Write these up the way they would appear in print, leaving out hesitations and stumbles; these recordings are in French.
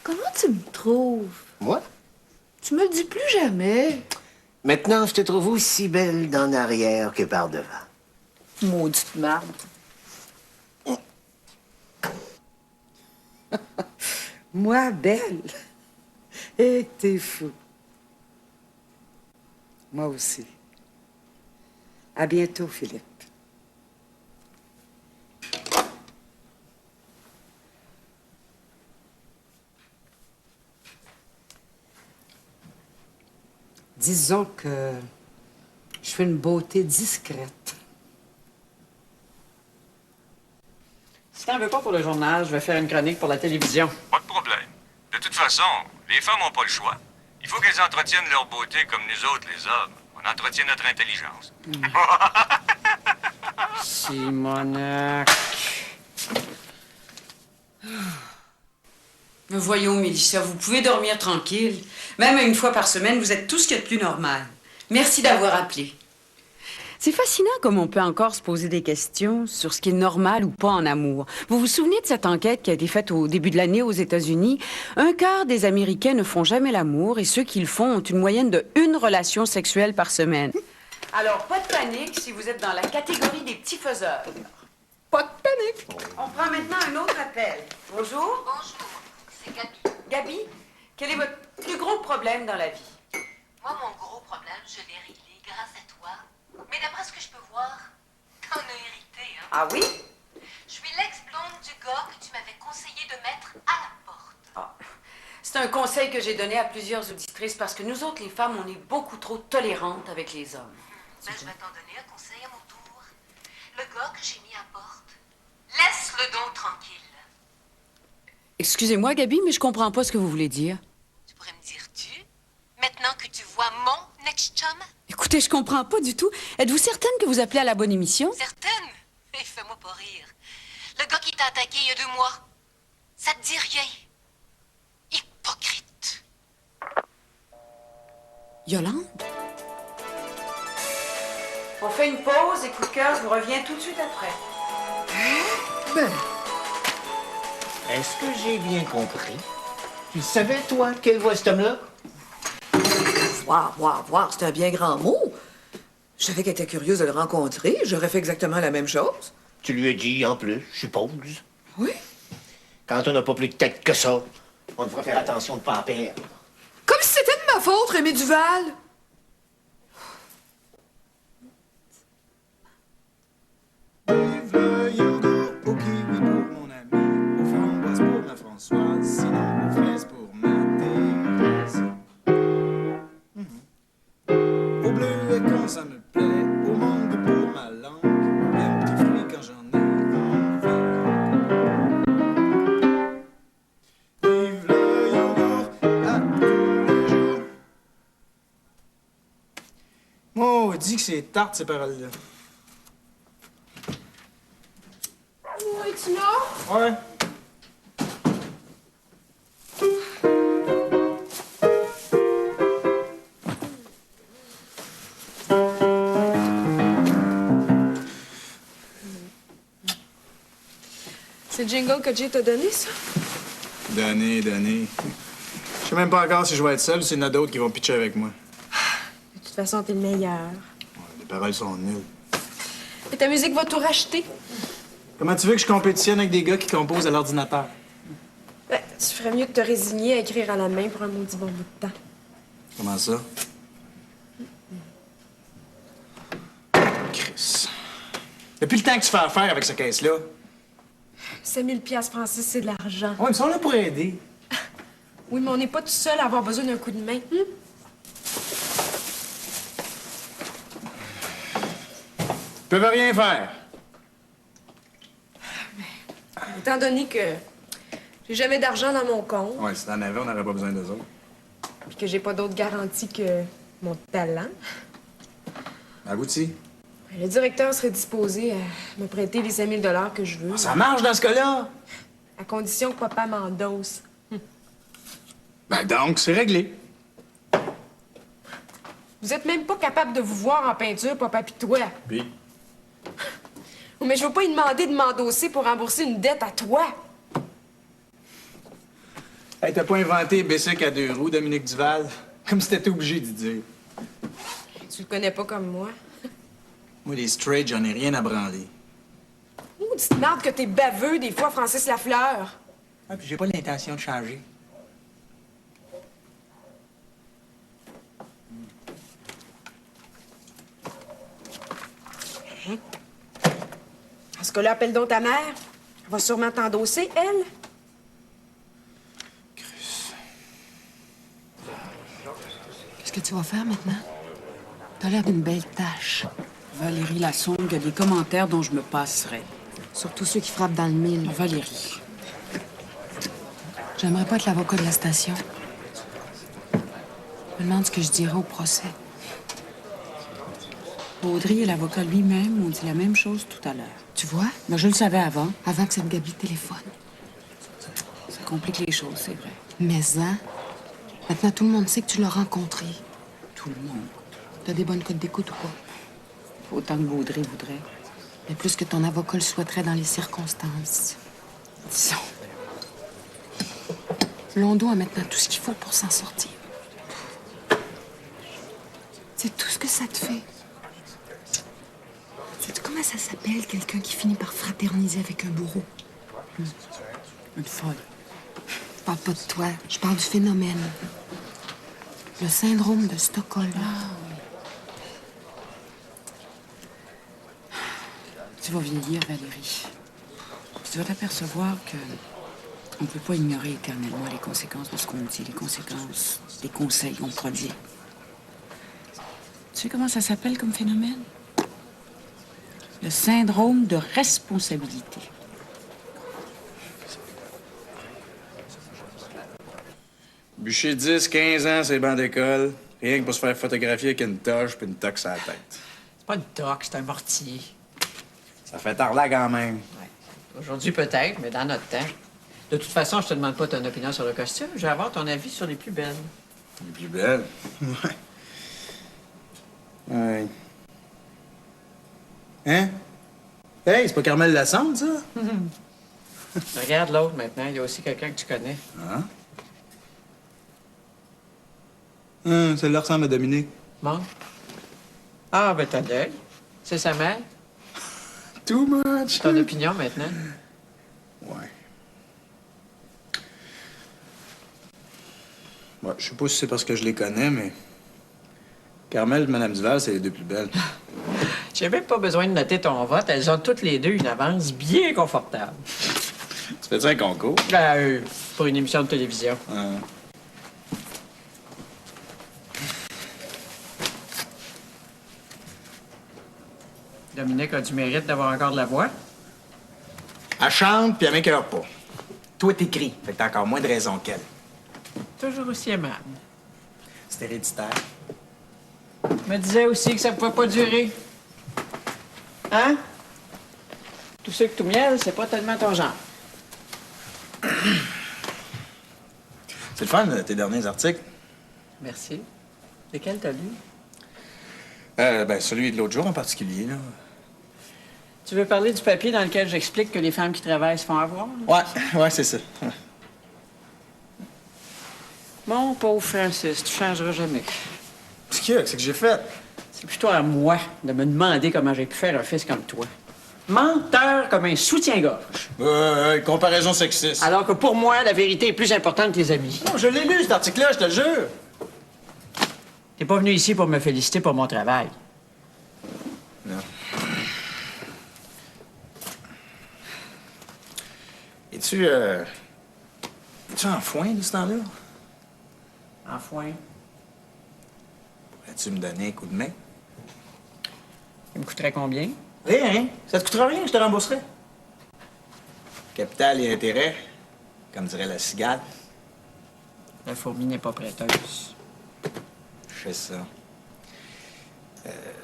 Comment tu me trouves? Moi? Tu me le dis plus jamais. Maintenant, je te trouve aussi belle d'en arrière que par devant. Maudite marde. Moi, belle? Eh, t'es fou. Moi aussi. À bientôt, Philippe. Disons que je fais une beauté discrète. Si t'en veux pas pour le journal, je vais faire une chronique pour la télévision. Pas de problème. De toute façon, les femmes n'ont pas le choix. Il faut qu'elles entretiennent leur beauté comme nous autres, les hommes. On entretient notre intelligence. Simonac. Mais voyons, Mélissa, vous pouvez dormir tranquille. Même une fois par semaine, vous êtes tout ce qu'il y a de plus normal. Merci d'avoir appelé. C'est fascinant comme on peut encore se poser des questions sur ce qui est normal ou pas en amour. Vous vous souvenez de cette enquête qui a été faite au début de l'année aux États-Unis? Un quart des Américains ne font jamais l'amour et ceux qui le font ont une moyenne de 1 relation sexuelle par semaine. Alors, pas de panique si vous êtes dans la catégorie des petits faiseurs. Pas de panique. On prend maintenant un autre appel. Bonjour. Bonjour, c'est Gabi. Gabi, quel est votre plus gros problème dans la vie? Moi, mon gros problème, je l'ai réglé grâce à toi. Mais d'après ce que je peux voir, t'en as hérité, hein? Ah oui? Je suis l'ex-blonde du gars que tu m'avais conseillé de mettre à la porte. Ah. C'est un conseil que j'ai donné à plusieurs auditrices parce que nous autres, les femmes, on est beaucoup trop tolérantes avec les hommes. Ben, je vais t'en donner un conseil à mon tour. Le gars que j'ai mis à porte, laisse-le donc tranquille. Excusez-moi, Gabi, mais je comprends pas ce que vous voulez dire. Tu pourrais me dire tu, maintenant que tu vois mon ex-chum? Écoutez, je comprends pas du tout. Êtes-vous certaine que vous appelez à la bonne émission? Certaine? Et fais-moi pas rire. Le gars qui t'a attaqué il y a 2 mois, ça te dit rien. Hypocrite. Yolande? On fait une pause et coup de cœur, je vous reviens tout de suite après. Ben, est-ce que j'ai bien compris? Tu savais, toi, quelle voix cet homme-là? Voir, c'est un bien grand mot. Je savais qu'elle était curieuse de le rencontrer. J'aurais fait exactement la même chose. Tu lui as dit, en plus, je suppose. Oui. Quand on n'a pas plus de tête que ça, on devrait faire attention de ne pas en perdre. Comme si c'était de ma faute, Rémi Duval. Vive le yogourt au kiwi pour mon ami, aux framboises pour ma Françoise, sinon aux fraises pour ma Thérèse. Au bleuet quand ça me plaît, au mangue pour ma langue, et un petit fruit quand j'en ai envie. Vive le yogourt à tous les jours. Maudit que c'est tarte ces paroles-là. Oui, tu l'as? Ouais. C'est le jingle que Jay t'a donné, ça? Donné. Je sais même pas encore si je vais être seul ou s'il y en a d'autres qui vont pitcher avec moi. De toute façon, t'es le meilleur. Ouais, les paroles sont nulles. Et ta musique va tout racheter. Comment tu veux que je compétitionne avec des gars qui composent à l'ordinateur? Ben, tu ferais mieux de te résigner à écrire à la main pour un maudit bon bout de temps. Comment ça? Chris. Depuis le temps que tu fais affaire avec cette caisse-là. 5000 piastres, Francis, c'est de l'argent. Ouais, mais ils sont là pour aider. Oui, mais on n'est pas tout seul à avoir besoin d'un coup de main. Ils peuvent rien faire. Étant donné que j'ai jamais d'argent dans mon compte, Ouais, si t'en avais, on n'aurait pas besoin d'eux autres. puis que j'ai pas d'autre garantie que mon talent, Abouti. ben, le directeur serait disposé à me prêter les 5000 $ que je veux, Ça marche dans ce cas-là. à condition que papa m'endosse. Ben donc, c'est réglé. Vous êtes même pas capable de vous voir en peinture, papa pis toi. Puis? Mais je veux pas lui demander de m'endosser pour rembourser une dette à toi. Hey, t'as pas inventé Bessic à 2 roues, Dominique Duval? Comme si t'étais obligé d'y dire. Tu le connais pas comme moi. Moi, les straight, j'en ai rien à branler. Ouh, petite marde que t'es baveux des fois, Francis Lafleur. Ah, puis j'ai pas l'intention de changer. En ce cas-là, appelle donc ta mère. Elle va sûrement t'endosser, elle. Qu'est-ce que tu vas faire maintenant? T'as l'air d'une belle tâche. Valérie Lassonde, il y a des commentaires dont je me passerai. Surtout ceux qui frappent dans le mille. Valérie. J'aimerais pas être l'avocat de la station. Je me demande ce que je dirais au procès. Audrey et l'avocat lui-même ont dit la même chose tout à l'heure. Tu vois? Mais je le savais avant. Avant que cette Gabi téléphone. Ça complique les choses, c'est vrai. Mais, hein? Maintenant, tout le monde sait que tu l'as rencontré. Tout le monde. T'as des bonnes codes d'écoute ou pas? Autant que Audrey voudrait. Mais plus que ton avocat le souhaiterait dans les circonstances. Disons. Londo a maintenant tout ce qu'il faut pour s'en sortir. C'est tout ce que ça te fait. Sais-tu comment ça s'appelle, quelqu'un qui finit par fraterniser avec un bourreau? Une folle. Je parle pas de toi, je parle du phénomène. Le syndrome de Stockholm. Tu vas vieillir, Valérie. Tu vas t'apercevoir que on ne peut pas ignorer éternellement les conséquences de ce qu'on dit, les conséquences des conseils qu'on prodigue. Tu sais comment ça s'appelle comme phénomène? Le syndrome de responsabilité. Bûcher 10, 15 ans, c'est banc d'école. Rien que pour se faire photographier avec une toche puis une toque à la tête. C'est pas une toque, c'est un mortier. Ça fait tarla quand même. Ouais. Aujourd'hui, peut-être, mais dans notre temps. De toute façon, je te demande pas ton opinion sur le costume. Je vais avoir ton avis sur les plus belles. Les plus belles. Ouais. Ouais. Hein? Hey, c'est pas Carmel Lassonde, ça? Regarde l'autre maintenant. Il y a aussi quelqu'un que tu connais. Ah? Celle-là ressemble à Dominique. Bon. Ah, ben t'as l'œil. C'est sa mère. Too much. Ton opinion maintenant. Ouais. Ouais, je sais pas si c'est parce que je les connais, mais... Carmel et Mme Duval, c'est les deux plus belles. J'ai même pas besoin de noter ton vote. Elles ont toutes les deux une avance bien confortable. Tu fais-tu un concours? Pour une émission de télévision. Dominique a du mérite d'avoir encore de la voix. Elle chante, puis elle m'écœure pas. Toi, t'écris, fait que t'as encore moins de raison qu'elle. Toujours aussi aimable. C'est héréditaire. Me disait aussi que ça pouvait pas durer. Hein? Tout ce que tout miel, c'est pas tellement ton genre. C'est le fun, tes derniers articles. Merci. Lesquels t'as lu? Ben, celui de l'autre jour en particulier, là. Tu veux parler du papier dans lequel j'explique que les femmes qui travaillent se font avoir? Ouais, c'est ça. Ouais. Mon pauvre Francis, tu changeras jamais. C'est que j'ai fait? C'est plutôt à moi de me demander comment j'ai pu faire un fils comme toi. Menteur comme un soutien-gorge. Comparaison sexiste. Alors que pour moi, la vérité est plus importante que les amis. Non, je l'ai lu, cet article-là, je te le jure. T'es pas venu ici pour me féliciter pour mon travail. Non. Es-tu en foin de ce temps-là? En foin. Pourrais-tu me donner un coup de main? Il me coûterait combien? Rien. Ça te coûtera rien, je te rembourserai. Capital et intérêt, comme dirait la cigale. La fourmi n'est pas prêteuse. Je fais ça.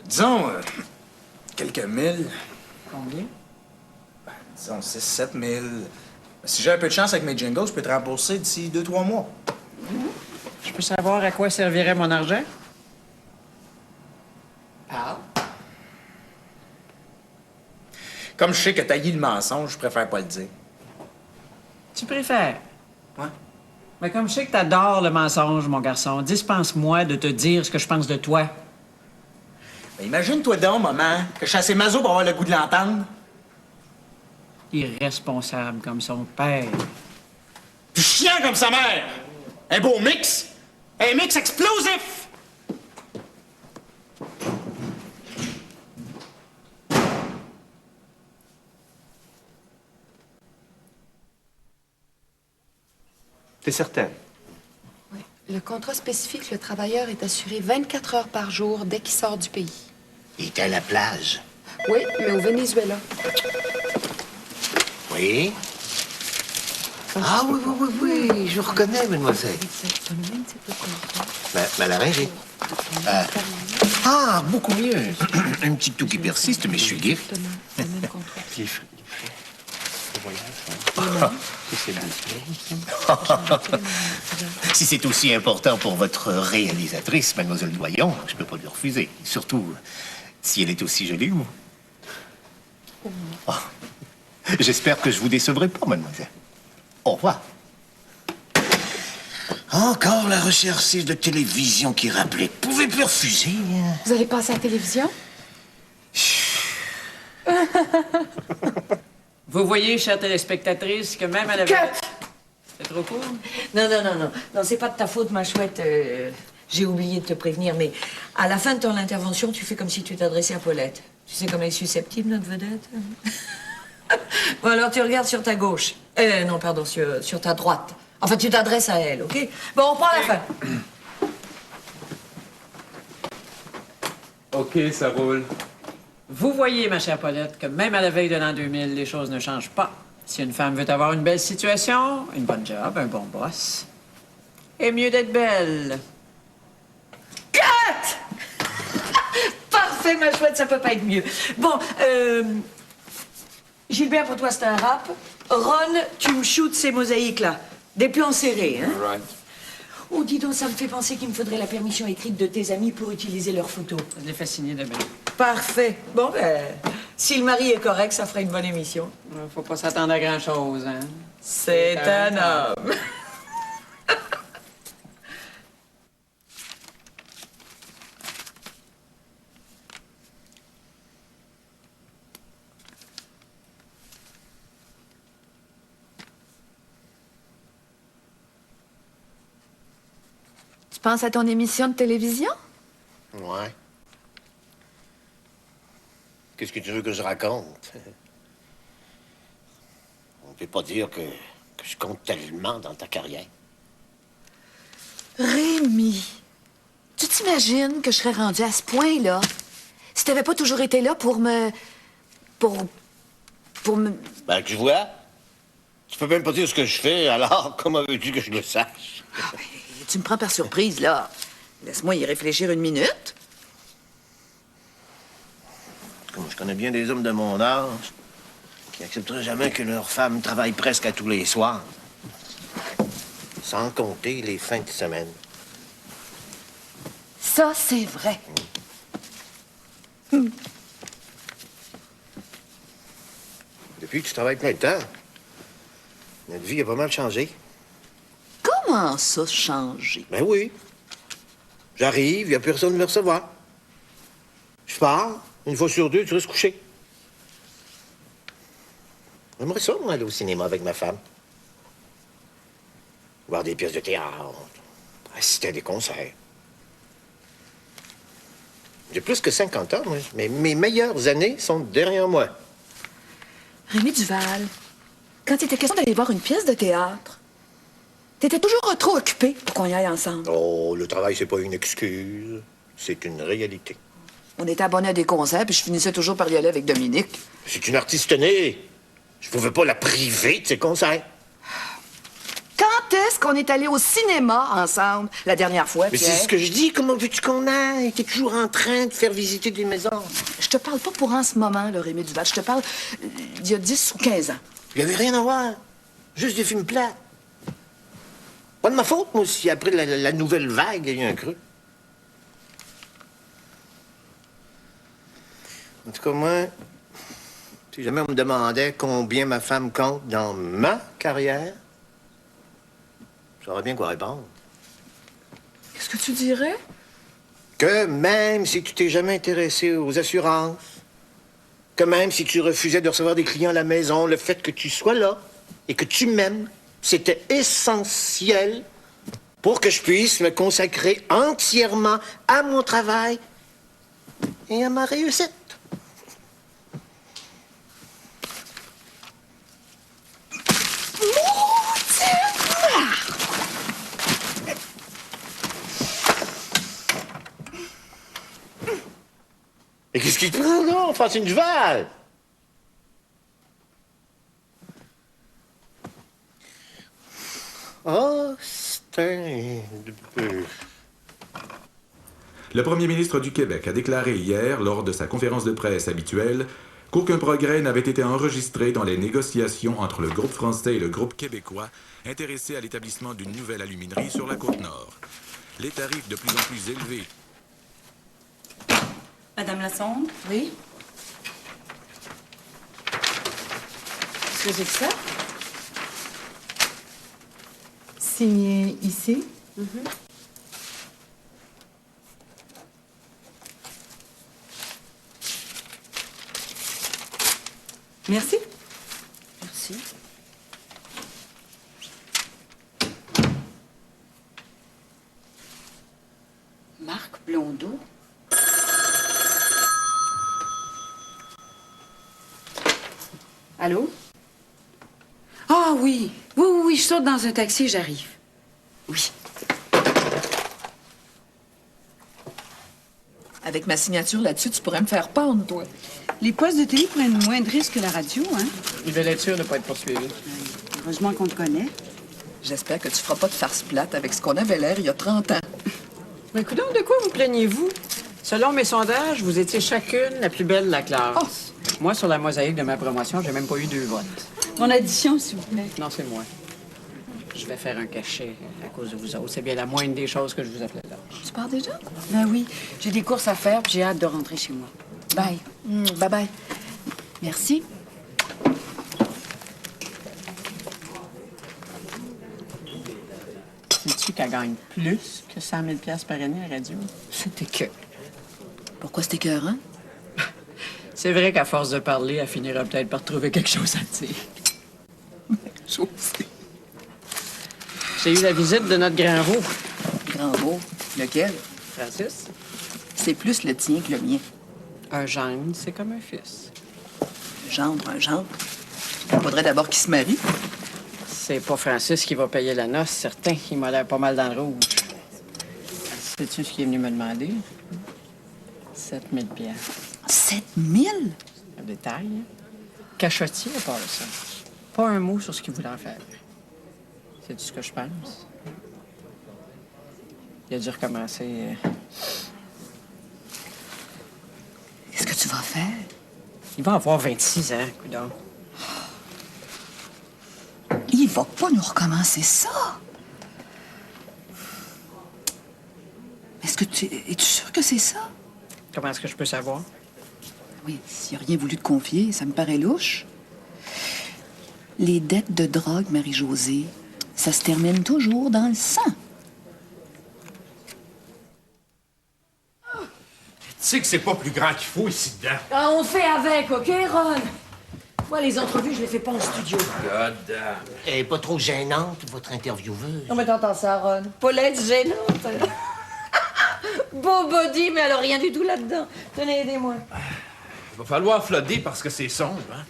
Disons, quelques mille. Combien? Disons 6-7 000. Si j'ai un peu de chance avec mes jingles, je peux te rembourser d'ici 2-3 mois. Je peux savoir à quoi servirait mon argent? Parle. Comme je sais que tailler le mensonge, je préfère pas le dire. Tu préfères? Ouais. Mais comme je sais que t'adores le mensonge, mon garçon, dispense-moi de te dire ce que je pense de toi. Ben, imagine-toi donc, maman, que je suis assez maso pour avoir le goût de l'entendre. Irresponsable comme son père. Puis chiant comme sa mère. Un beau mix. Un mix explosif. T'es certaine? Oui. Le contrat spécifie que le travailleur est assuré 24 heures par jour dès qu'il sort du pays. Il est à la plage. Oui, mais au Venezuela. Oui? Ah oui, oui, oui, oui, je reconnais, mademoiselle. Mal arrangé. Ah, beaucoup mieux. Un petit tout qui persiste, mais je suis guéri. Si c'est aussi important pour votre réalisatrice, mademoiselle Doyon, je peux pas lui refuser. Surtout si elle est aussi jolie que vous. Oh. J'espère que je vous décevrai pas, mademoiselle. Au revoir. Encore la recherchiste de télévision qui rappelait. Pouvez plus refuser. Hein? Vous allez passer à la télévision? Vous voyez, chère téléspectatrice, que même à la... C'est trop court? Non, non, non, non. Non, c'est pas de ta faute, ma chouette. J'ai oublié de te prévenir, mais à la fin de ton intervention, tu fais comme si tu t'adressais à Paulette. Tu sais comme elle est susceptible, notre vedette? Bon, alors tu regardes sur ta gauche. Non, pardon, sur ta droite. Enfin, tu t'adresses à elle, OK? Bon, on prend la fin. OK, ça roule. Vous voyez, ma chère Paulette, que même à la veille de l'an 2000, les choses ne changent pas. Si une femme veut avoir une belle situation, une bonne job, un bon boss, et mieux d'être belle. Cut! Parfait, ma chouette, ça peut pas être mieux. Bon, Gilbert, pour toi, c'est un rap. Ron, tu me shootes ces mosaïques-là. Des plans serrés, hein? All right. Oh, dis donc, ça me fait penser qu'il me faudrait la permission écrite de tes amis pour utiliser leurs photos. Je les fais signer demain. Parfait. Bon, ben, si le mari est correct, ça fera une bonne émission. Faut pas s'attendre à grand-chose, hein? C'est un homme. Tu penses à ton émission de télévision? Ouais. Qu'est-ce que tu veux que je raconte? On ne peut pas dire que je compte tellement dans ta carrière. Rémi, tu t'imagines que je serais rendue à ce point-là si t'avais pas toujours été là pour me... pour me... Ben, tu vois, tu peux même pas dire ce que je fais, alors comment veux-tu que je le sache? Ah, ben, tu me prends par surprise, là. Laisse-moi y réfléchir une minute. Comme je connais bien des hommes de mon âge qui n'accepteraient jamais que leur femme travaille presque à tous les soirs. Sans compter les fins de semaine. Ça, c'est vrai. Depuis que tu travailles plein de temps, notre vie a pas mal changé. Comment ça, changer? Ben oui. J'arrive, il n'y a personne de me recevoir. Je pars, une fois sur deux, tu restes couché. J'aimerais ça, moi, aller au cinéma avec ma femme. Voir des pièces de théâtre, assister à des concerts. J'ai plus que 50 ans, moi. Mais mes meilleures années sont derrière moi. Rémi Duval, quand il était question d'aller voir une pièce de théâtre, t'étais toujours trop occupé pour qu'on y aille ensemble. Oh, le travail, c'est pas une excuse. C'est une réalité. On était abonnés à des concerts, puis je finissais toujours par y aller avec Dominique. C'est une artiste née. Je pouvais pas la priver de ses concerts. Quand est-ce qu'on est allé au cinéma ensemble la dernière fois, Mais Pierre? c'est ce que je dis. Comment veux-tu qu'on aille? T'es toujours en train de faire visiter des maisons. Je te parle pas pour en ce moment, là, Rémi Duval. Je te parle d'il y a 10 ou 15 ans. Il y avait rien à voir. Juste des films plats. Pas de ma faute, moi, si après la nouvelle vague, il y a eu un creux. En tout cas, moi, si jamais on me demandait combien ma femme compte dans ma carrière, Je saurais bien quoi répondre. Qu'est-ce que tu dirais? Que même si tu t'es jamais intéressé aux assurances, que même si tu refusais de recevoir des clients à la maison, le fait que tu sois là et que tu m'aimes, c'était essentiel pour que je puisse me consacrer entièrement à mon travail et à ma réussite. Et qu'est-ce qui te prend, non, Francine Duval? Oh, c'est Le premier ministre du Québec a déclaré hier, lors de sa conférence de presse habituelle, qu'aucun progrès n'avait été enregistré dans les négociations entre le groupe français et le groupe québécois intéressés à l'établissement d'une nouvelle aluminerie sur la Côte-Nord. Les tarifs de plus en plus élevés. Madame Lassonde? Oui? Qu'est-ce que c'est que ça? Signé ici. Merci. Merci. Marc Blondeau? Allô? Ah oui. Oui, je saute dans un taxi, j'arrive. Oui. Avec ma signature là-dessus, tu pourrais me faire pendre, toi. Les postes de télé prennent moins de risques que la radio, hein? Il veut être sûr de ne pas être poursuivi. Heureusement qu'on te connaît. J'espère que tu feras pas de farce plate avec ce qu'on avait l'air il y a 30 ans. Mais coudonc, de quoi vous plaignez-vous? Selon mes sondages, vous étiez chacune la plus belle de la classe. Moi, sur la mosaïque de ma promotion, j'ai même pas eu 2 votes. Mon addition, s'il vous plaît. Non, c'est moi. Je vais faire un cachet à cause de vous autres. C'est bien la moindre des choses que je vous appelais là. Tu pars déjà? Ben oui, j'ai des courses à faire, puis j'ai hâte de rentrer chez moi. Bye. Bye-bye. Merci. Sais-tu qu'elle gagne plus que 100 000 $ par année à la radio? C'était que. Pourquoi c'était écœurant? C'est vrai qu'à force de parler, elle finira peut-être par trouver quelque chose à dire. J'ai eu la visite de notre grand veau. Grand beau. Lequel? Francis. C'est plus le tien que le mien. Un gendre, c'est comme un fils. Gendre, un gendre. Il faudrait d'abord qu'il se marie. C'est pas Francis qui va payer la noce, certain. Il m'a l'air pas mal dans le rouge. Sais-tu ce qu'il est venu me demander? 7 000 $. 7 000? Un détail. Cachotier à part de ça. Pas un mot sur ce qu'il voulait en faire. Sais-tu ce que je pense? Il a dû recommencer. Qu'est-ce que tu vas faire? Il va avoir 26 ans, coudonc. Il va pas nous recommencer ça. Es-tu sûr que c'est ça? Comment est-ce que je peux savoir? Oui, s'il n'a rien voulu te confier, ça me paraît louche. Les dettes de drogue, Marie-Josée, ça se termine toujours dans le sang. Tu sais que c'est pas plus grand qu'il faut ici dedans. Ah, on fait avec, OK, Ron? Moi, les entrevues, je les fais pas en studio. God damn. Elle est pas trop gênante, votre intervieweuse. Non, mais t'entends ça, Ron? Paulette gênante. Beau body, mais alors rien du tout là-dedans. Tenez, aidez-moi. Il va falloir flooder parce que c'est sombre, hein?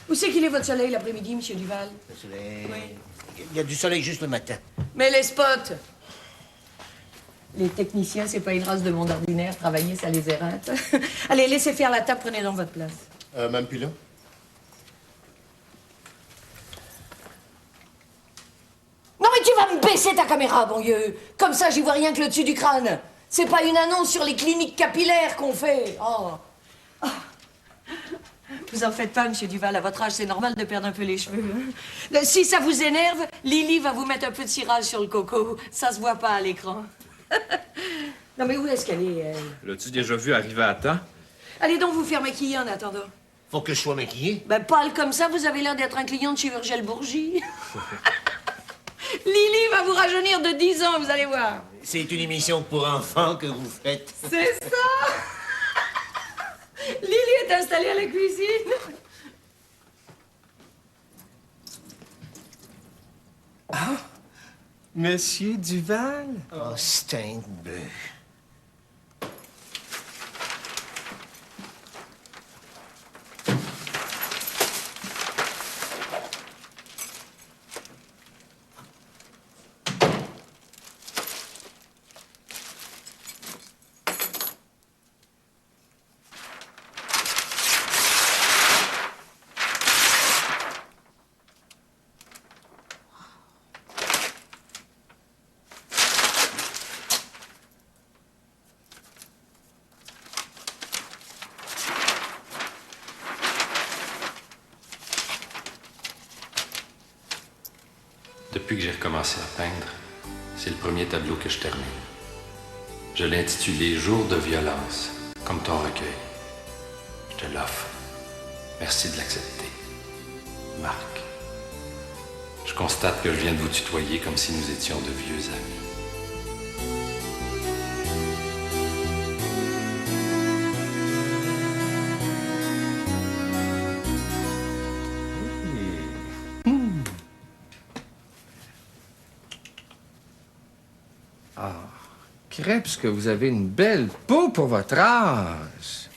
Où c'est qu'il est, votre soleil, l'après-midi, Monsieur Duval? Le soleil... Il y a du soleil juste le matin. Mais les spots! Les techniciens, c'est pas une race de monde ordinaire. Travailler, ça les éreintes. Allez, laissez faire la table, prenez donc votre place. Même puis là? Non, mais tu vas me baisser ta caméra, bon Dieu! Comme ça, j'y vois rien que le dessus du crâne. C'est pas une annonce sur les cliniques capillaires qu'on fait. Oh! Ah. Vous en faites pas, Monsieur Duval. À votre âge, c'est normal de perdre un peu les cheveux. Hein? Si ça vous énerve, Lily va vous mettre un peu de cirage sur le coco. Ça se voit pas à l'écran. Non, mais où est-ce qu'elle est, elle? L'as-tu déjà vu arriver à temps? Allez donc vous faire maquiller en attendant. Faut que je sois maquillé. Ben, pâle comme ça, vous avez l'air d'être un client de chez Virgile Bourgie. Lily va vous rajeunir de 10 ans, vous allez voir. C'est une émission pour enfants que vous faites. C'est ça. Lily est installée à la cuisine. Ah, Monsieur Duval? Oh, Steinberg. Depuis que j'ai recommencé à peindre, c'est le premier tableau que je termine. Je l'ai intitulé « Jour de violence », comme ton recueil. Je te l'offre. Merci de l'accepter. Marc. Je constate que je viens de vous tutoyer comme si nous étions de vieux amis. Ah, Crêpes, que vous avez une belle peau pour votre âge.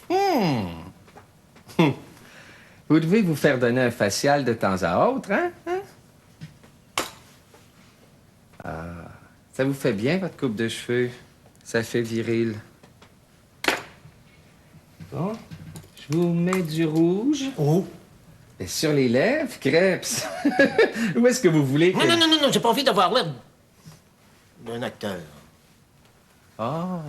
Vous devez vous faire donner un facial de temps à autre, hein? Ah, ça vous fait bien, votre coupe de cheveux. Ça fait viril. Bon, je vous mets du rouge. Oh! Et sur les lèvres, Crêpes. Où est-ce que vous voulez que... Non, j'ai pas envie d'avoir l'air d'un acteur. Ah.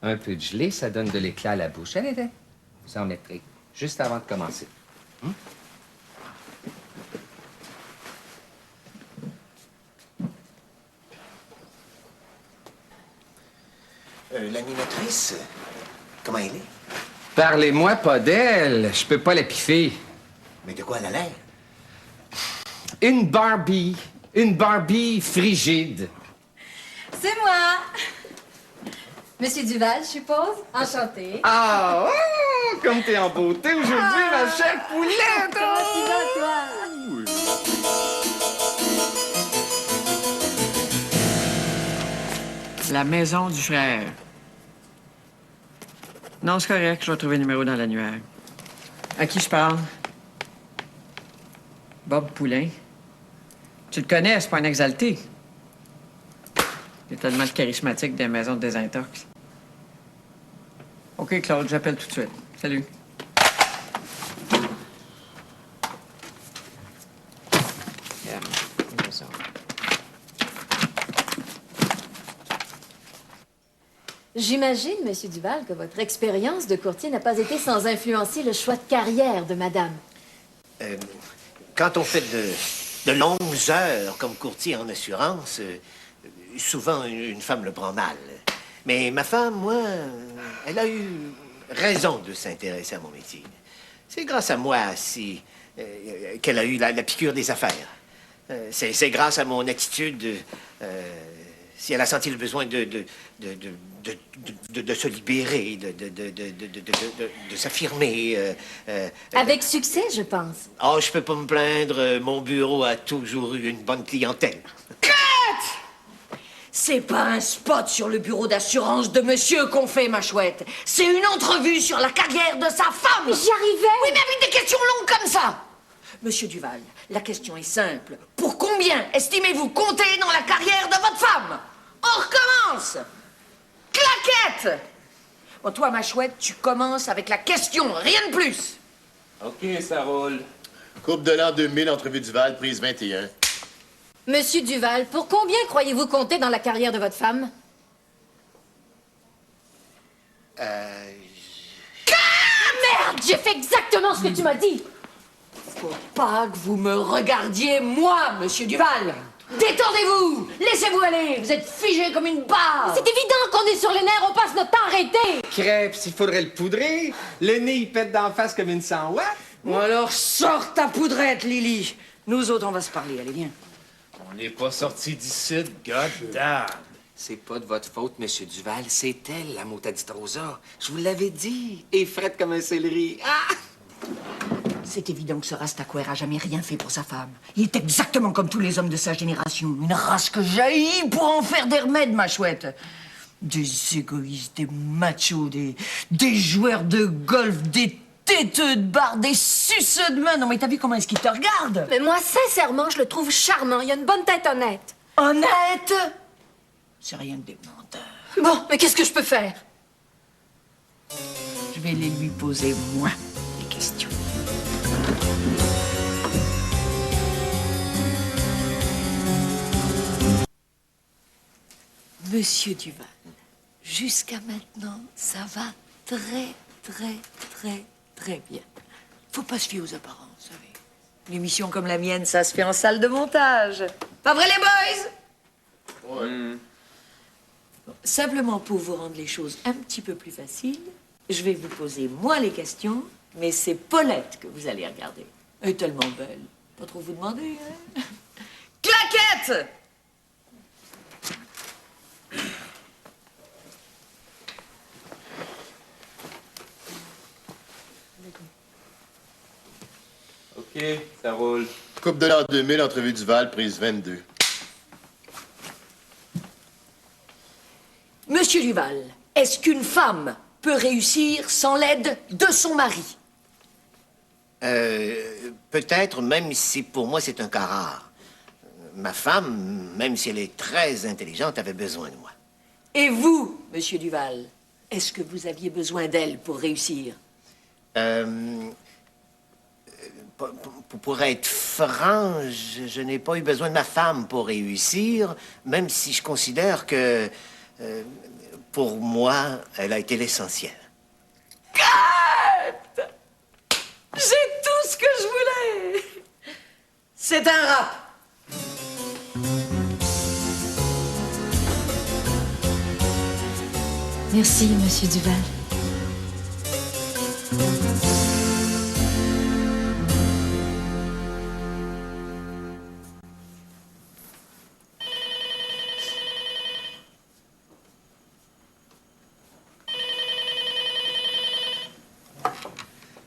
Un peu de gelée, ça donne de l'éclat à la bouche. Allez, vous en mettrez juste avant de commencer. L'animatrice, comment elle est? Parlez-moi pas d'elle. Je peux pas la piffer. Mais de quoi elle a l'air? Une Barbie. Une Barbie frigide. C'est moi. Monsieur Duval, je suppose. Enchantée. Ah, oh, comme t'es en beauté aujourd'hui, ma chère poulette. Comment tu vas, toi? La maison du frère. Non, c'est correct, je vais trouver le numéro dans l'annuaire. À qui je parle? Bob Poulain. Tu le connais, c'est pas un exalté. Il est tellement charismatique des maisons de désintox. OK, Claude, j'appelle tout de suite. Salut. J'imagine, Monsieur Duval, que votre expérience de courtier n'a pas été sans influencer le choix de carrière de Madame. Quand on fait de longues heures comme courtier en assurance, souvent une femme le prend mal. Mais ma femme, moi, elle a eu raison de s'intéresser à mon métier. C'est grâce à moi si qu'elle a eu la piqûre des affaires. C'est grâce à mon attitude si elle a senti le besoin de se libérer, de s'affirmer. Avec succès, je pense. Oh, je peux pas me plaindre. Mon bureau a toujours eu une bonne clientèle. C'est pas un spot sur le bureau d'assurance de monsieur qu'on fait, ma chouette. C'est une entrevue sur la carrière de sa femme. J'y arrivais. Oui, mais avec des questions longues comme ça. Monsieur Duval, la question est simple. Pour combien estimez-vous compter dans la carrière de votre femme? On recommence. Claquette. Bon, toi, ma chouette, tu commences avec la question, rien de plus. OK, ça roule. Coupe de l'an 2000, entrevue Duval, prise 21. Monsieur Duval, pour combien croyez-vous compter dans la carrière de votre femme? Merde, j'ai fait exactement ce que tu m'as dit. Faut pas que vous me regardiez, moi, monsieur Duval. Détendez-vous! Laissez-vous aller! Vous êtes figé comme une barre! C'est évident qu'on est sur les nerfs, on passe notre temps arrêté! Crêpes, il faudrait le poudrer. Le nez, il pète d'en face comme une 100 watts. Ou alors sors ta poudrette, Lily. Nous autres, on va se parler. Allez, viens. On n'est pas sorti d'ici, god damn. C'est pas de votre faute, Monsieur Duval. C'est elle, la motadite Rosa. Je vous l'avais dit. Et frette comme un céleri. Ah! C'est évident que ce Rastaquouère a jamais rien fait pour sa femme. Il est exactement comme tous les hommes de sa génération. Une race que jaillit pour en faire des remèdes, ma chouette. Des égoïstes, des machos, des joueurs de golf, des têteux de bar, des suceux de main. Non, mais t'as vu comment est-ce qu'il te regarde? Mais moi, sincèrement, je le trouve charmant. Il a une bonne tête honnête. Honnête? C'est rien que des menteurs. Bon, mais qu'est-ce que je peux faire? Je vais les lui poser, moi, les questions. Monsieur Duval, jusqu'à maintenant, ça va très, très, très, très bien. Faut pas se fier aux apparences, vous savez. Une émission comme la mienne, ça se fait en salle de montage. Pas vrai, les boys? Ouais. Simplement pour vous rendre les choses un petit peu plus faciles, je vais vous poser moi les questions, mais c'est Paulette que vous allez regarder. Elle est tellement belle. Pas trop vous demander, hein? Claquette! OK, ça roule. Coupe de l'an 2000, entrevue Duval, prise 22. Monsieur Duval, est-ce qu'une femme peut réussir sans l'aide de son mari? Peut-être, même si pour moi c'est un cas rare. Ma femme, même si elle est très intelligente, avait besoin de moi. Et vous, monsieur Duval, est-ce que vous aviez besoin d'elle pour réussir? Pour être franc, je n'ai pas eu besoin de ma femme pour réussir, même si je considère que, pour moi, elle a été l'essentiel. Cut! J'ai tout ce que je voulais! C'est un rap! Merci, Monsieur Duval.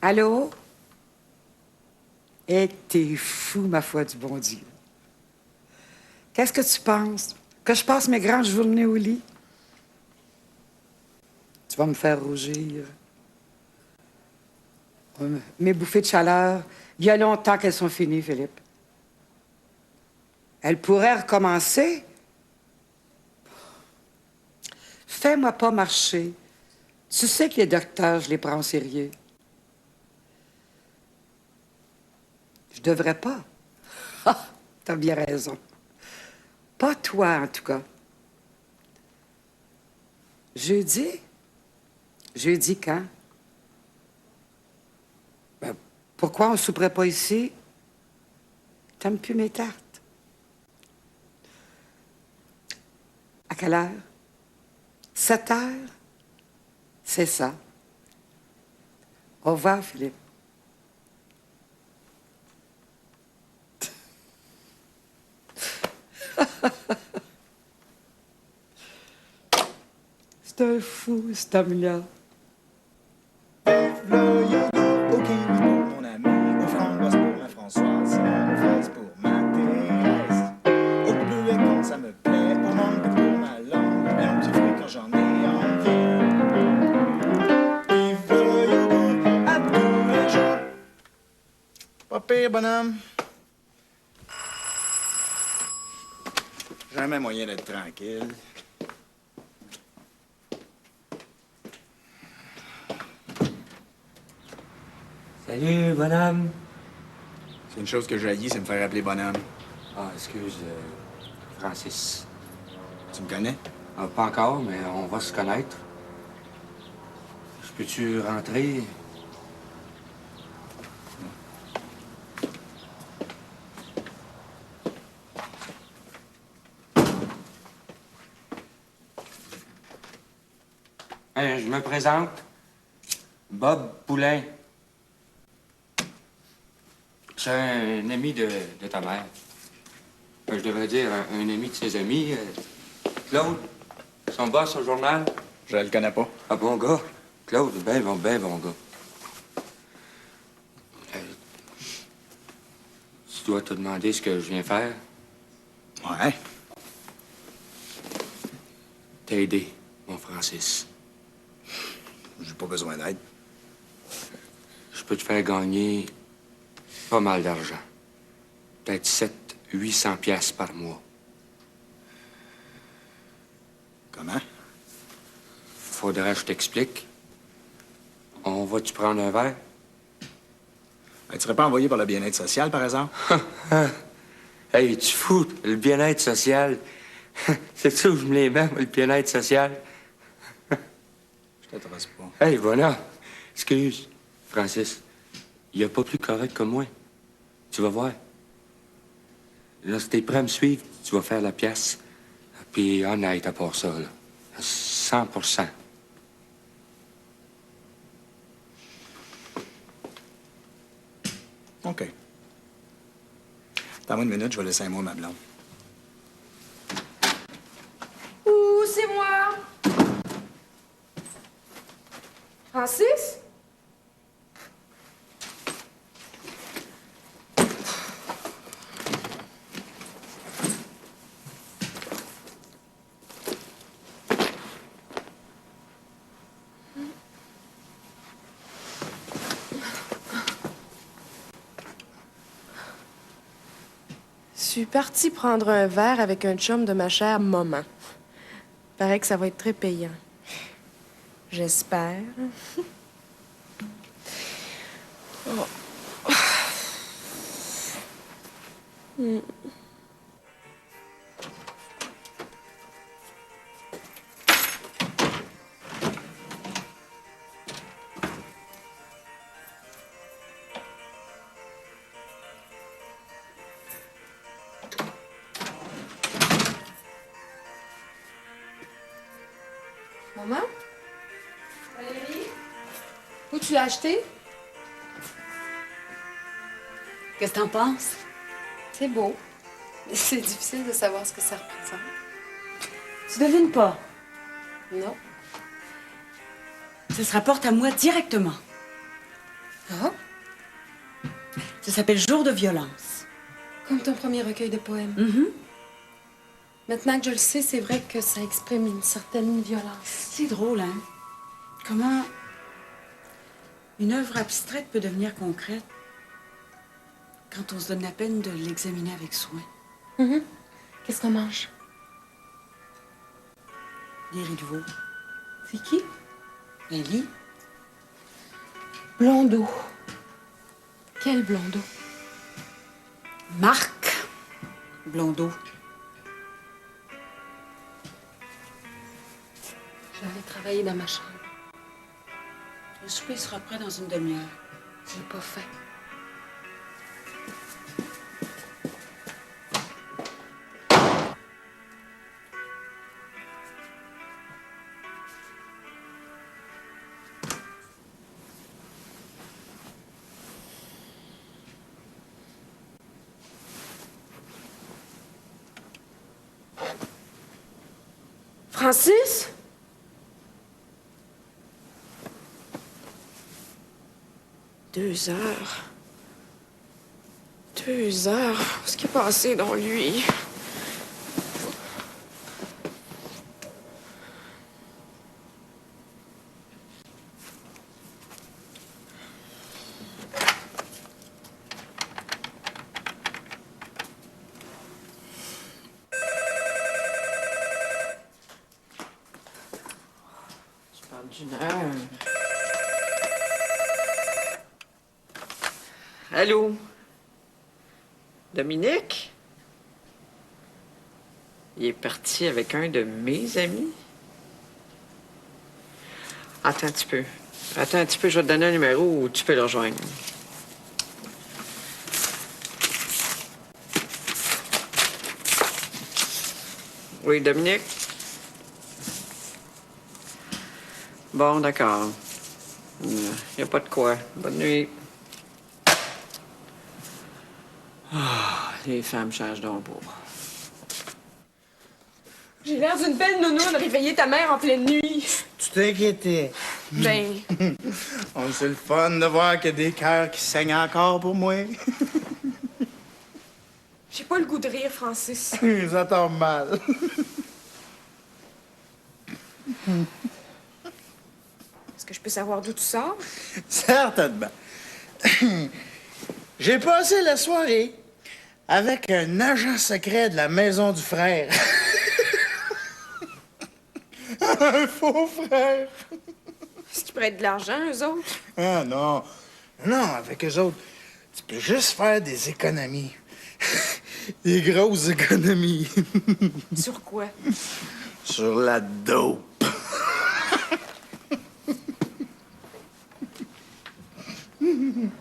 Allô? Eh, t'es fou, ma foi du bon Dieu. Qu'est-ce que tu penses? Que je passe mes grandes journées au lit? Tu vas me faire rougir. Mes bouffées de chaleur, il y a longtemps qu'elles sont finies, Philippe. Elles pourraient recommencer. Fais-moi pas marcher. Tu sais que les docteurs, je les prends au sérieux. Je devrais pas. Ah, t'as bien raison. Pas toi, en tout cas. Jeudi? Jeudi quand? Ben, pourquoi on souperait pas ici? T'aimes plus mes tartes? À quelle heure? 7 heures? C'est ça. Au revoir, Philippe. C'est un fou, cet homme-là. Le yogourt au kiwi pour mon ami, aux framboises pour ma Françoise, sinon aux fraises pour ma Thérèse. Au bleuet quand ça me plaît, au mangue pour ma langue, et un petit fruit quand j'en ai envie. Vive le yogourt à tous les jours. Pas pire, bonhomme. Jamais moyen d'être tranquille. Salut, bonhomme. C'est une chose que j'haïs, c'est me faire appeler bonhomme. Ah, excuse, Francis. Tu me connais? Ah, pas encore, mais on va se connaître. Je peux-tu rentrer? Je me présente. Bob Poulain. C'est un ami de ta mère. Je devrais dire un ami de ses amis. Claude, son boss au journal. Je le connais pas. Ah, bon gars. Claude, ben bon gars. Tu dois te demander ce que je viens faire. Ouais. T'aider, mon Francis. J'ai pas besoin d'aide. Je peux te faire gagner pas mal d'argent. Peut-être 700-800 piastres par mois. Comment? Faudrait que je t'explique. On va-tu prendre un verre? Tu serais pas envoyé par le bien-être social, par exemple? Hey, tu fous, le bien-être social. C'est ça où je me les mets, moi, le bien-être social. Je t'intéresse pas. Hey, voilà. Excuse, Francis. Il n'y a pas plus correct que moi. Tu vas voir. Là, si t'es prêt à me suivre, tu vas faire la pièce. Puis honnête à part ça, là. 100%. OK. Attends-moi une minute, je vais laisser un mot à ma blonde. Ouh, c'est moi! Francis? Je suis partie prendre un verre avec un chum de ma chère maman. Paraît que ça va être très payant. J'espère. Oh. Hmm. Maman? Valérie? Où tu l'as acheté? Qu'est-ce que t'en penses? C'est beau. C'est difficile de savoir ce que ça représente. Tu devines pas. Non. Ça se rapporte à moi directement. Ah? Ça s'appelle Jour de violence. Comme ton premier recueil de poèmes. Mhm. Maintenant que je le sais, c'est vrai que ça exprime une certaine violence. C'est drôle, hein? Comment une œuvre abstraite peut devenir concrète quand on se donne la peine de l'examiner avec soin. Mhm. Qu'est-ce qu'on mange? Des riz de veau. C'est qui? Un lit. Blondeau. Quel Blondeau? Marc Blondeau. Je vais aller travailler dans ma chambre. Le souper sera prêt dans une demi-heure. J'ai pas faim. Francis? Deux heures. 2 heures. Ce qui est passé dans lui. Je parle d'une heure. Allô? Dominique? Il est parti avec un de mes amis? Attends un petit peu. Attends un petit peu, je vais te donner un numéro où tu peux le rejoindre. Oui, Dominique? Bon, d'accord. Y a pas de quoi. Bonne nuit. Ah, les femmes changent donc beau. J'ai l'air d'une belle nounoune réveiller ta mère en pleine nuit. Tu t'inquiétais. Ben, Oh, c'est le fun de voir qu'il y a des cœurs qui saignent encore pour moi. j'ai pas le goût de rire, Francis. Ça tombe mal. Est-ce que je peux savoir d'où tu sors? Certainement. J'ai passé la soirée avec un agent secret de la maison du frère. Un faux frère. Est-ce qu'ils prêtent de l'argent, eux autres? Ah non. Non, avec eux autres, tu peux juste faire des économies. Des grosses économies. Sur quoi? Sur la dope. Il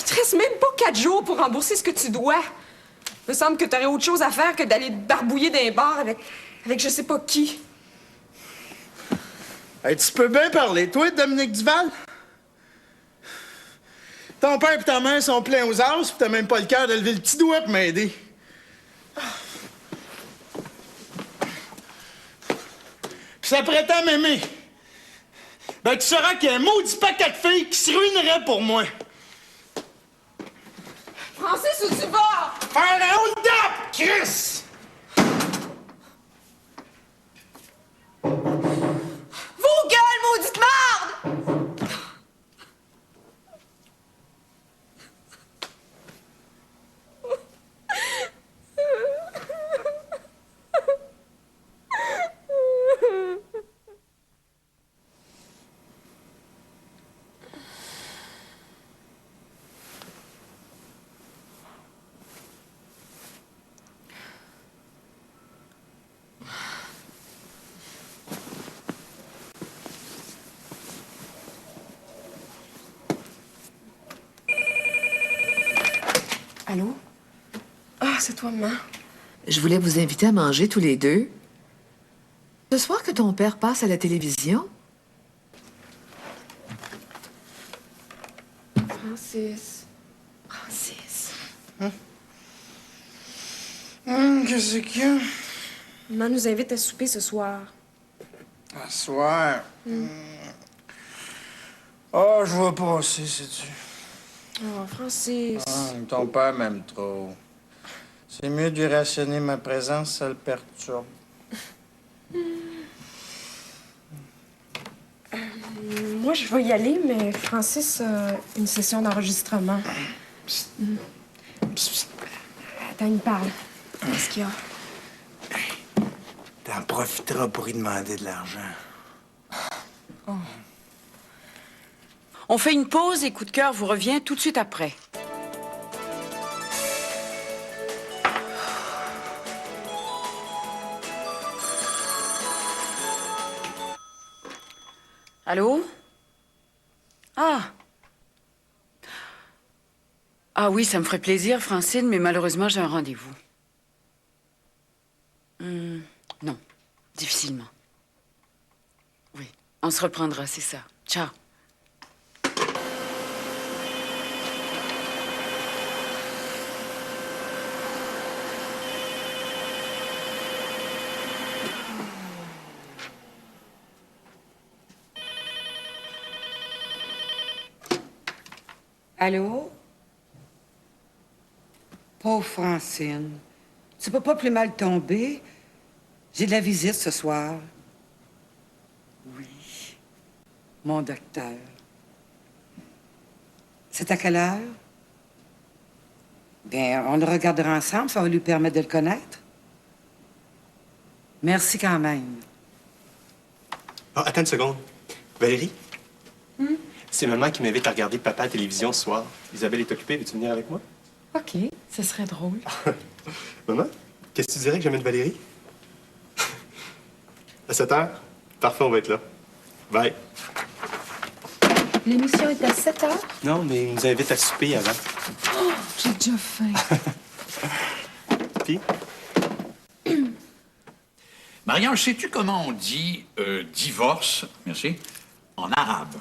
te reste même pas 4 jours pour rembourser ce que tu dois. Il me semble que t'aurais autre chose à faire que d'aller te barbouiller dans les bars avec je sais pas qui. Hey, tu peux bien parler, toi, Dominique Duval? Ton père et ta mère sont pleins aux as, pis t'as même pas le cœur de lever le petit doigt pour m'aider. Pis ça prétend m'aimer. Ben, tu sauras qu'il y a un maudit paquet de filles qui se ruinerait pour moi. Francis, où tu vas? Faire un hold-up, Chris! Vos gueules, maudite marde! Allô? Ah, c'est toi, maman. Je voulais vous inviter à manger tous les deux. Ce soir que ton père passe à la télévision. Francis. Francis. Qu'est-ce qu'il y a? Maman nous invite à souper ce soir. À soir. Oh, je vais passer, sais-tu. Oh, Francis. Ah, ton père m'aime trop. C'est mieux de lui rationner ma présence, ça le perturbe. Moi, je vais y aller, mais Francis a une session d'enregistrement. Attends, il me parle. Qu'est-ce qu'il y a? T'en profiteras pour y demander de l'argent. Oh. On fait une pause et Coup de cœur vous revient tout de suite après. Allô? Ah! Ah oui, ça me ferait plaisir, Francine, mais malheureusement, j'ai un rendez-vous. Non, difficilement. Oui, on se reprendra, c'est ça. Ciao. Allô? Pauvre Francine. Tu peux pas plus mal tomber? J'ai de la visite ce soir. Oui. Mon docteur. C'est à quelle heure? Bien, on le regardera ensemble, ça va lui permettre de le connaître. Merci quand même. Ah, attends une seconde. Valérie? C'est maman qui m'invite à regarder papa à la télévision ce soir. Isabelle est occupée, veux-tu venir avec moi? OK, ce serait drôle. Maman, qu'est-ce que tu dirais que j'amène Valérie? À 7 heures? Parfait, on va être là. Bye. L'émission est à 7 heures? Non, mais il nous invite à souper avant. Oh, j'ai déjà faim. Puis? Marie-Ange, sais-tu comment on dit divorce, merci, en arabe?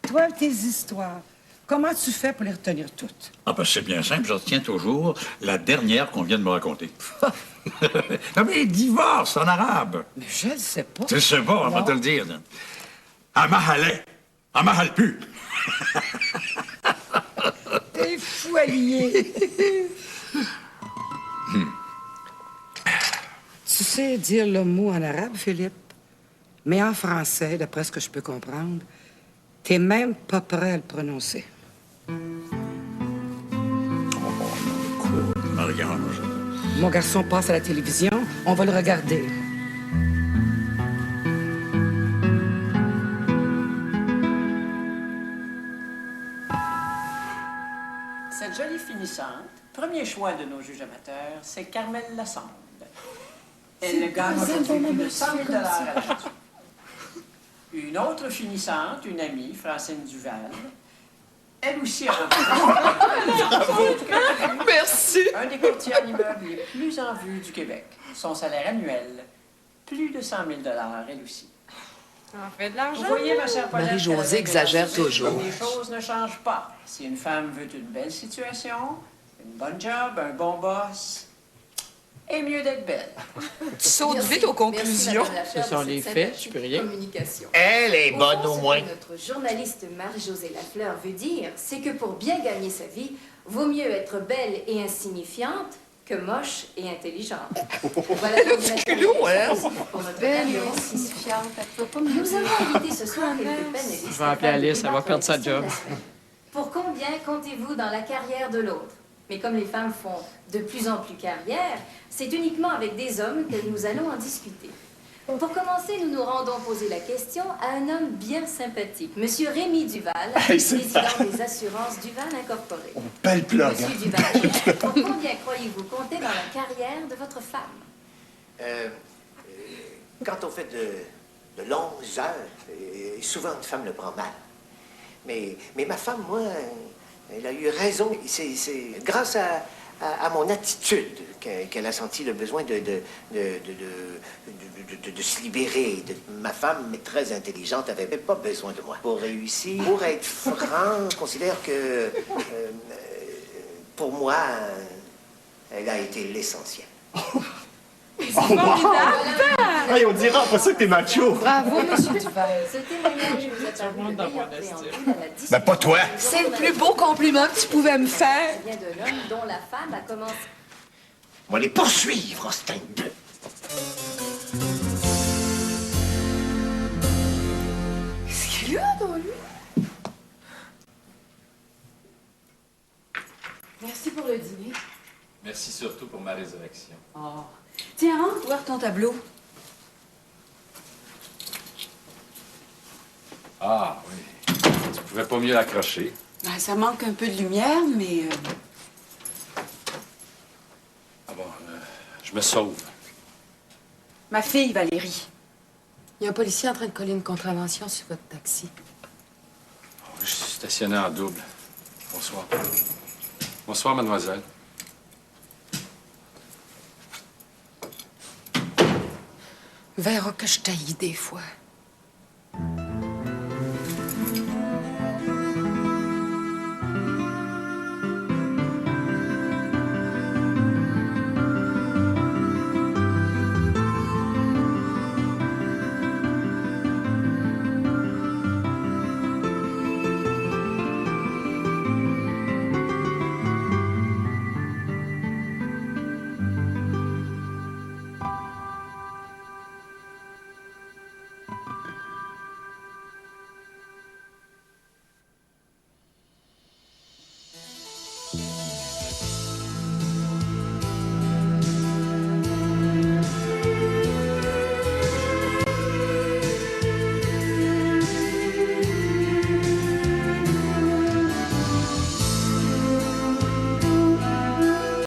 Toi, tes histoires, comment tu fais pour les retenir toutes? Ah ben c'est bien simple, je retiens toujours la dernière qu'on vient de me raconter. Non mais divorce en arabe. Mais je ne sais pas. Tu sais pas, on va te le dire. Amahaleh, Amahalpu. T'es fou allié. Tu sais dire le mot en arabe, Philippe, mais en français, d'après ce que je peux comprendre, t'es même pas prêt à le prononcer. Marie-Ange. Mon garçon passe à la télévision, on va le regarder. Cette jolie finissante, premier choix de nos juges amateurs, c'est Carmel Lassonde. Elle gagne aujourd'hui plus de 100 000 à la radio. Une autre finissante, une amie, Francine Duval, elle aussi a Merci. Un des courtiers en immeuble les plus en vue du Québec. Son salaire annuel, plus de 100 000 elle aussi. On fait de l'argent. Vous voyez, ma chère Paulette, Marie-Josée exagère toujours. les choses ne changent pas. Si une femme veut une belle situation, une bonne job, un bon boss, et mieux d'être belle. Tu sautes vite aux conclusions. Ce sont les faits, je peux rien. Communication. Elle est bonne fond, au ce moins. que notre journaliste Marie-Josée Lafleur veut dire, c'est que pour bien gagner sa vie, vaut mieux être belle et insignifiante que moche et intelligente. Voilà donc pour notre Belle et dernière insignifiante. Nous avons invité ce soir quelques panélistes. Je vais appeler Alice, elle va perdre sa job. Pour combien comptez-vous dans la carrière de l'autre? Mais comme les femmes font de plus en plus carrière, c'est uniquement avec des hommes que nous allons en discuter. Pour commencer, nous nous rendons poser la question à un homme bien sympathique, Monsieur Rémi Duval, président des assurances Duval Incorporées. Belle plug. Monsieur Duval, pour combien croyez-vous compter dans la carrière de votre femme? Quand on fait de longues heures, souvent une femme le prend mal. Mais ma femme, moi, elle a eu raison. C'est grâce à mon attitude qu'elle a senti le besoin de se libérer. Ma femme est très intelligente, elle n'avait pas besoin de moi. Pour réussir, pour être franc, je considère que, pour moi, elle a été l'essentiel. Hey, on dira pas ça que t'es macho. Bravo, monsieur Duval. Ce témoignage vous a paru le meilleur préambule à la discussion. Ben, pas toi. C'est le plus beau compliment que tu pouvais me faire. Ça vient de l'homme dont la femme a commencé. On va les poursuivre, Austin bleu. Qu'est-ce qu'il y a dans lui? Merci pour le dîner. Merci surtout pour ma résurrection. Oh. Tiens, rentre voir ton tableau. Ah, oui. Tu pouvais pas mieux l'accrocher. Ben, ça manque un peu de lumière, mais... Ah bon, je me sauve. Ma fille, Valérie. Il y a un policier en train de coller une contravention sur votre taxi. Oh, je suis stationné en double. Bonsoir. Bonsoir, mademoiselle. Verra que je taillis des fois.